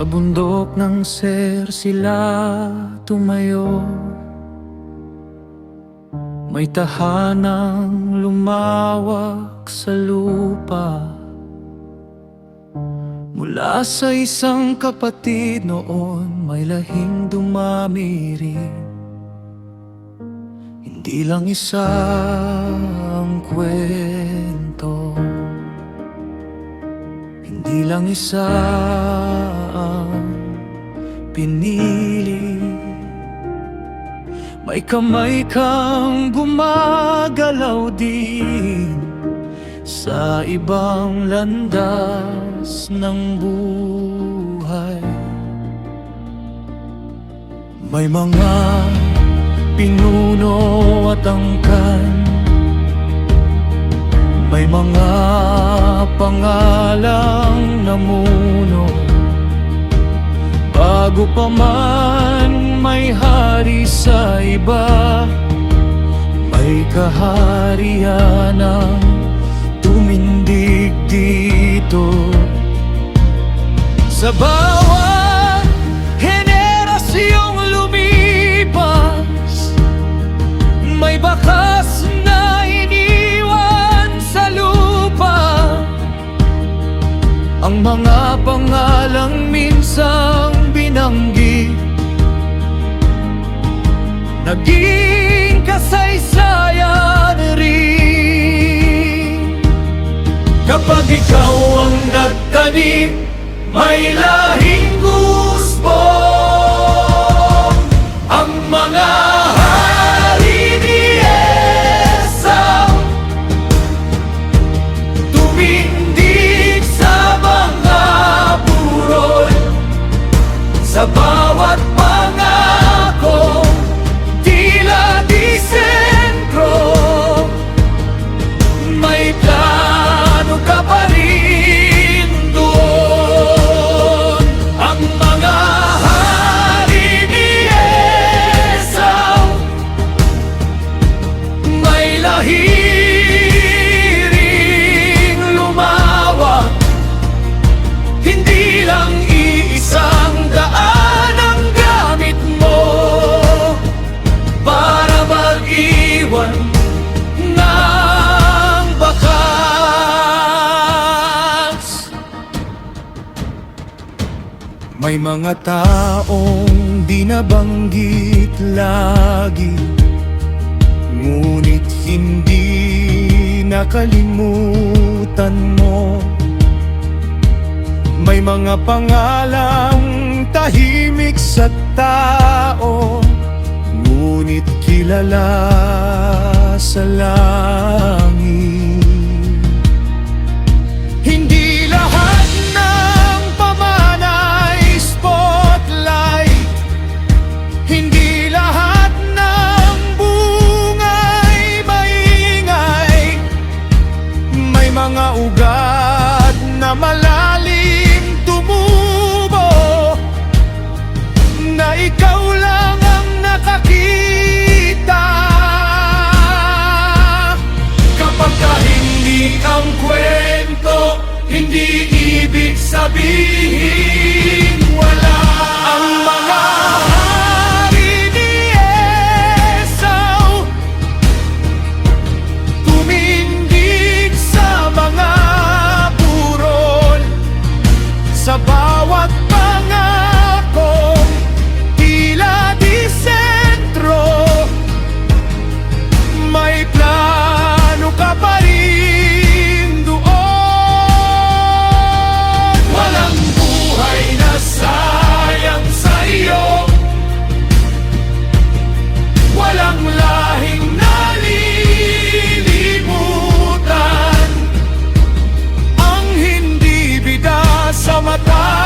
Sa bundok ng Ser sila tumayo, may tahanang lumawak sa lupa. Mula sa isang kapatid noon, may lahing dumami rin. Hindi lang isang kwento, hindi lang isa ang pinili. May kamay kang gumagalaw din sa ibang landas ng buhay. May mga pinuno at angkan, may mga pangalang namuno. Bago pa man may hari sa iba, may kaharian ang tumindig dito. Sa bawat henerasyong lumipas, may bakas na iniwan sa lupa. Ang mga pangalang minsang binanggit, naging kasaysayan rin. Kapag ikaw ang nagtanim, may lahing gusbong. Ang mga hari ni Esau tumindig sa mga burol. Sa bawat pangako, tila di sentro, may plano ka pa rin doon. Ang mga hari ni Esau, may lahiring lumawak. Hindi lang iisang daan ang gamit mo para mag-iwan ng bakas. May mga taong di nabanggit lagi, ngunit hindi nakalimutan mo. May mga pangalang tahimik sa tao, ngunit kilala sa langit. Hindi lahat ng pamanay spotlight, hindi lahat ng bungay maingay. May mga ugat na malalim tumubo, na ikaw lang ang nakakita. Kapag hindi ang kwento, hindi ibig sabihin wala. Ang mga hari ni Esau tumindig sa mga burol. Sa bawat pangako, tila di sentro, may plano ka pa rin doon. Walang buhay na sayang sa iyo, walang lahing nalilimutan. Ang hindi bida sa mata